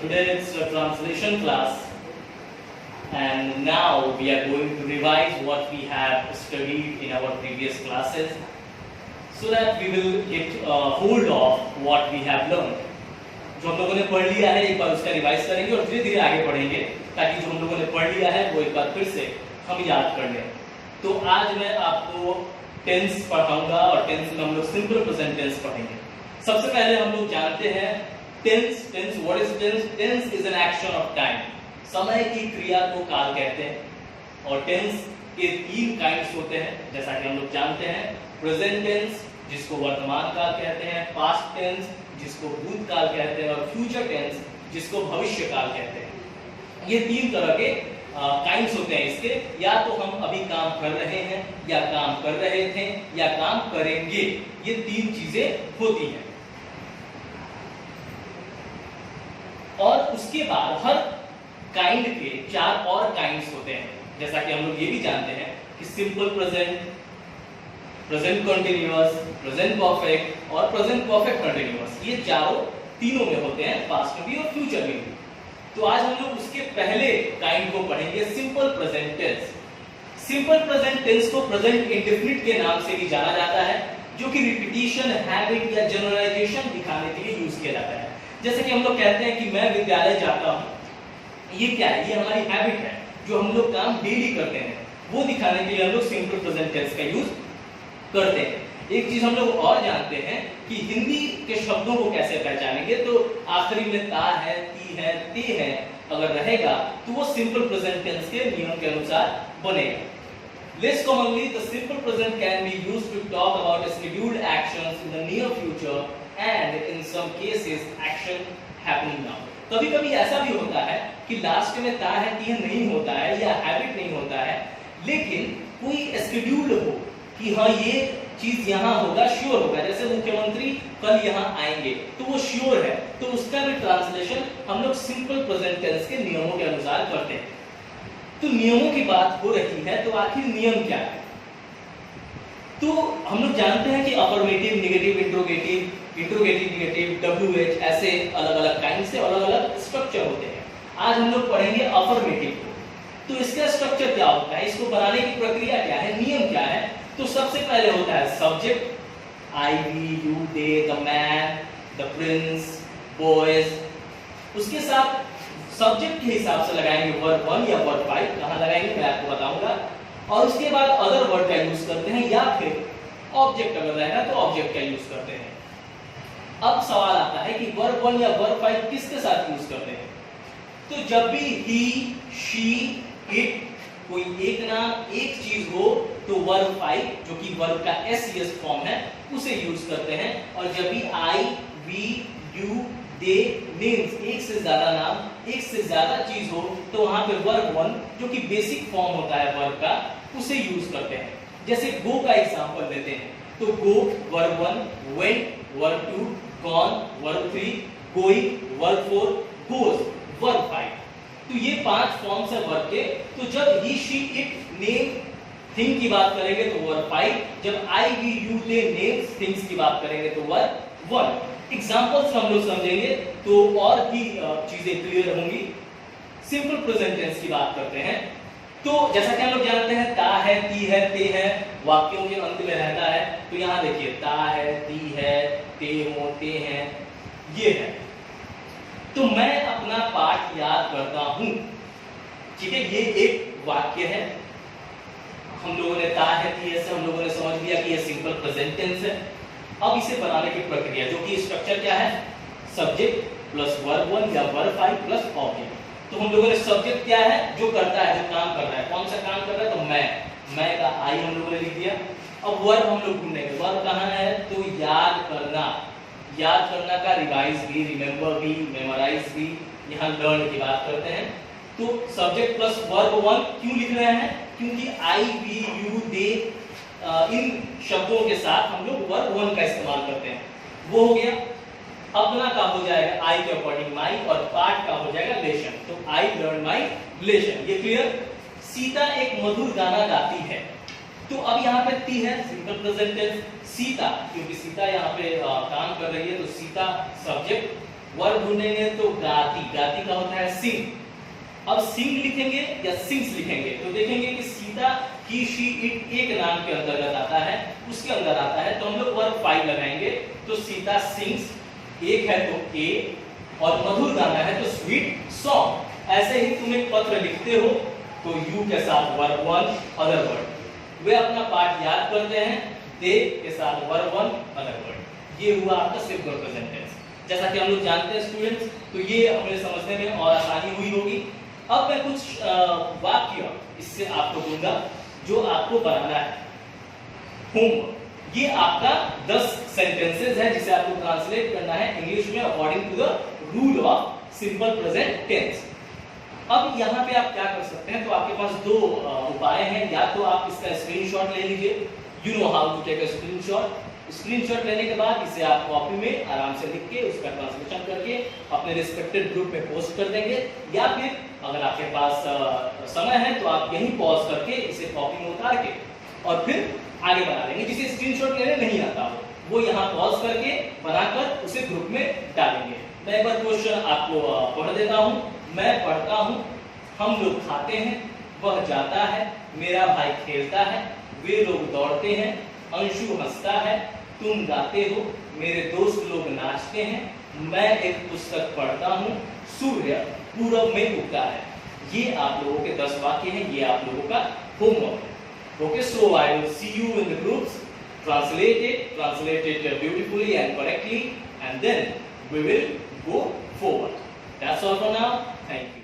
today it's a translation class, and now we are going to revise what we have studied in our previous classes, so that we will get hold of what we have learned. जो हम लोगों ने पढ़ लिया है एक बार उसका revise करेंगे और धीरे धीरे आगे पढ़ेंगे, ताकि जो हम लोगों ने पढ़ लिया है वो एक बार फिर से हम याद कर लें। तो आज मैं आपको टेंस पढ़ाऊंगा और टेंस में हम लोग सिंपल प्रेजेंट टेंस पढ़ेंगे। सबसे पहले हम लोग जानते हैं tense. What is tense? Tense is an action of time. समय की क्रिया को काल कहते हैं। और टेंस के तीन काइंड्स होते हैं, जैसा कि हम लोग जानते हैं। प्रेजेंट टेंस जिसको वर्तमान काल कहते हैं, पास्ट टेंस जिसको भूतकाल कहते हैं, और फ्यूचर टेंस जिसको भविष्य काल कहते हैं। ये तीन तरह के काइंड्स होते हैं इसके। या तो हम अभी काम कर रहे हैं, या काम कर रहे थे, या काम करेंगे। ये तीन चीजें होती हैं। और उसके बाद हर काइंड के चार और काइंड्स होते हैं, जैसा कि हम लोग ये भी जानते हैं कि simple present, present continuous, present perfect और प्रेजेंट परफेक्ट कंटीन्यूअस। ये चारों तीनों में होते हैं, पास्ट में भी और फ्यूचर में भी। तो आज हम लोग उसके पहले काइंड को पढ़ेंगे, simple present tense. Simple present tense को प्रेजेंट इंडेफिनिट के नाम से भी जाना जाता है, जो कि रिपीटिशन, हैबिट या जनरलाइजेशन दिखाने के लिए यूज किया जाता है। जैसे कि हम लोग कहते हैं कि मैं विद्यालय जाता हूं। ये क्या है? ये हमारी हैबिट है, जो हम लोग काम डेली करते हैं। वो दिखाने के लिए हम लोग सिंपल प्रेजेंट टेंस का यूज करते हैं। एक चीज हम लोग और जानते हैं कि हिंदी के शब्दों को कैसे पहचानेंगे। तो आखिरी में ता है, ती है, ते है अगर रहेगा तो वो सिंपल प्रेजेंट टेंस के नियम के अनुसार बनेगा। Less commonly, the simple present can be used to talk about scheduled actions in the near future and in some cases action happening now. कभी-कभी ऐसा भी होता है कि लास्ट में ता है, ती है नहीं होता है या हैबिट नहीं होता है, लेकिन कोई स्केड्यूल हो कि हाँ ये चीज यहाँ होगा, श्योर होगा। जैसे मुख्यमंत्री कल यहाँ आएंगे तो वो श्योर है, तो उसका भी ट्रांसलेशन हम लोग सिंपल प्रेजेंट टेंस के नियमों के अनुसार करते हैं। तो नियमों की बात हो रही है, तो आखिर नियम क्या है? तो हम लोग जानते हैं कि affirmative, negative, interrogative, negative, WH ऐसे अलग अलग काइंड से अलग अलग स्ट्रक्चर होते हैं। आज हम लोग पढ़ेंगे अफर्मेटिव को। तो इसका स्ट्रक्चर क्या होता है, इसको बनाने की प्रक्रिया क्या है, नियम क्या है? तो सबसे पहले होता है subject, I, we, you, they, the man, the prince, boys। उसके साथ सब्जेक्ट के हिसाब से लगाएंगे वर्ब 1 या वर्ब 5। कहां लगाएंगे मैं आपको बताऊंगा। और उसके बाद अदर वर्ड का यूज करते हैं, या फिर ऑब्जेक्ट अगर रहेगा तो ऑब्जेक्ट का यूज करते हैं। अब सवाल आता है कि वर्ब 1 या वर्ब 5 किसके साथ यूज करते हैं? तो जब भी ही, शी, इट, कोई एक नाम, एक चीज हो तो वर्ब 5 जो कि वर्ब का एस फॉर्म है उसे यूज करते हैं। और जब भी आई, वी, यू, दे, नेम्स, एक से ज्यादा नाम, एक से ज्यादा चीज हो तो वहां पे वर्ब 1 जो कि बेसिक फॉर्म होता है वर्ब का, उसे यूज करते हैं। जैसे गो का एग्जांपल लेते हैं, तो go verb 1, went verb 2, gone verb 3, going verb 4, goes verb 5। तो ये 5 फॉर्म्स है वर्ब के। तो जब he, she, it, name, thing की बात करेंगे तो वर्ब 5। जब I, we, you, they, names, things की बात करेंगे तो वर्ब 1। एग्जांपल्स हम लोग समझेंगे तो और भी चीजें क्लियर होंगी। सिंपल प्रेजेंट टेंस की बात करते हैं। तो जैसा कि हम लोग जानते हैं ता है, ती है, ते है वाक्यों के अंत में रहता है। तो यहाँ देखिए ता है, ती है, ते हो, ते हैं, ये है। तो मैं अपना पाठ याद करता हूं। ठीक है, ये एक वाक्य है। हम लोगों ने ता है, ती है से हम लोगों ने समझ लिया कि ये सिंपल प्रेजेंट टेंस है। अब इसे बनाने की प्रक्रिया, जो कि स्ट्रक्चर क्या है, सब्जेक्ट प्लस वर्ब 1 या वर्ब 5 प्लस ऑब्जेक्ट। तो हम लोगों ने सब्जेक्ट क्या है, जो करता है, जो काम कर रहा है, कौन सा काम कर रहा है, तो मैं का आई हम लोगों ने लिख दिया। अब वर्ब हम लोग ढूंढेंगे, वर्ब कहाँ है, तो याद करना। याद करना का रिवाइज भी, रिमेंबर भी, मेमोराइज भी, यहाँ लर्न की बात करते हैं। तो सब्जेक्ट प्लस वर्ब 1 क्यों लिख रहे हैं? क्योंकि आई, वी, यू, दे इन शब्दों के साथ हम लोग वर्ब 1 का इस्तेमाल करते हैं। वो हो गया। अपना का हो जाएगा आई के अकॉर्डिंग माई, और पार्ट का हो जाएगा लेशन। तो आई लर्न माई लेशन। ये क्लियर? सीता एक मधुर गाना गाती है। तो अब यहाँ पे ती है, सिंपल प्रेजेंट टेंस। सीता, क्योंकि सीता यहाँ पे काम कर रही है, तो सीता सब्जेक्ट वर्ब ढूंढेंगे तो गाती, गाती का होता है सिंग। अब सिंग लिखेंगे या सिंग्स लिखेंगे तो देखेंगे कि सीता, ही, शी, इट एक नाम के अंतर्गत आता है, उसके अंदर आता है, तो हम लोग वर्ब 5 लगाएंगे। तो सीता सिंग्स, एक है तो ए, और मधुर गाना है तो स्वीट सॉन्ग। ऐसे ही तुम एक पत्र लिखते हो तो यू के साथ वर्ब 1 अदर वर्ड। वे अपना पाठ याद करते हैं, दे के साथ वर्ब 1 अदर वर्ड। ये हुआ आपका सिंपल प्रेजेंट टेंस। जैसा कि हम लोग जानते हैं स्टूडेंट्स, तो ये हमें समझने में और आसानी हुई होगी। अब मैं कुछ वाक्य इससे आपको दूंगा जो आपको बनाना है। होमवर्क, ये आपका 10 सेंटेंसेस है जिसे आपको ट्रांसलेट करना है इंग्लिश में according to the rule of simple present tense. अब यहाँ पे आप क्या कर सकते हैं, तो आपके पास दो उपाय हैं। या तो आप इसका स्क्रीनशॉट ले लीजिए, you know how to take a screenshot. Screenshot लेने के बाद इसे आप कॉपी में आराम से लिख के उसका ट्रांसलेशन करके अपने रिस्पेक्टेड ग्रुप में पोस्ट कर देंगे। या फिर अगर आपके पास समय है तो आप यहीं पॉज करके इसे कॉपी में उतार के और फिर आगे बढ़ा देंगे। जिसे स्क्रीनशॉट लेने नहीं आता हो वो यहाँ पॉज करके बनाकर उसे ग्रुप में डालेंगे। मैं एक बार क्वेश्चन आपको पढ़ देता हूँ। मैं पढ़ता हूँ, हम लोग खाते हैं, वह जाता है, मेरा भाई खेलता है, वे लोग दौड़ते हैं, अंशु हंसता है, तुम गाते हो, मेरे दोस्त लोग नाचते हैं, मैं एक पुस्तक पढ़ता हूँ, सूर्य पूरब में उगता है। ये आप लोगों के 10 वाक्य हैं, ये आप लोगों का होमवर्क है। Okay, so I will see you in the groups, translate it beautifully and correctly, and then we will go forward. That's all for now. Thank you.